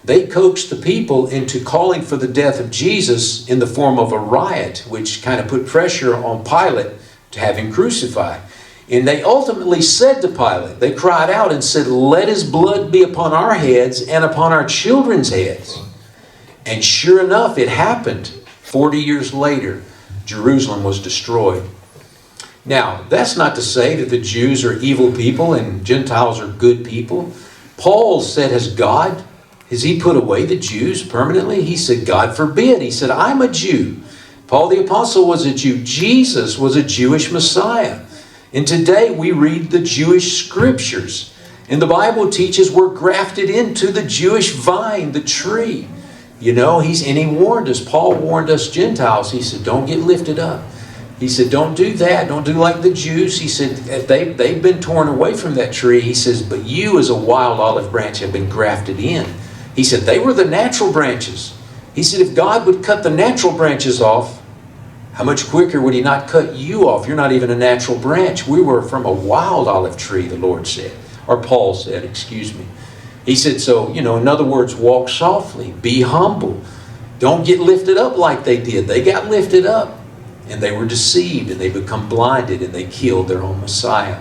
They coaxed the people into calling for the death of Jesus in the form of a riot, which kind of put pressure on Pilate to have him crucified. And they ultimately said to Pilate, they cried out and said, "Let his blood be upon our heads and upon our children's heads." And sure enough, it happened. 40 years later, Jerusalem was destroyed. Now, that's not to say that the Jews are evil people and Gentiles are good people. Paul said, has he put away the Jews permanently? He said, God forbid. He said, I'm a Jew. Paul the Apostle was a Jew. Jesus was a Jewish Messiah. And today we read the Jewish scriptures. And the Bible teaches we're grafted into the Jewish vine, the tree. You know, and he warned us. Paul warned us Gentiles. He said, don't get lifted up. He said, don't do that. Don't do like the Jews. He said, they've been torn away from that tree. He says, but you as a wild olive branch have been grafted in. He said, they were the natural branches. He said, if God would cut the natural branches off, how much quicker would he not cut you off? You're not even a natural branch. We were from a wild olive tree, the Lord said. Or Paul said, excuse me. He said, so, in other words, walk softly. Be humble. Don't get lifted up like they did. They got lifted up. And they were deceived. And they become blinded. And they killed their own Messiah.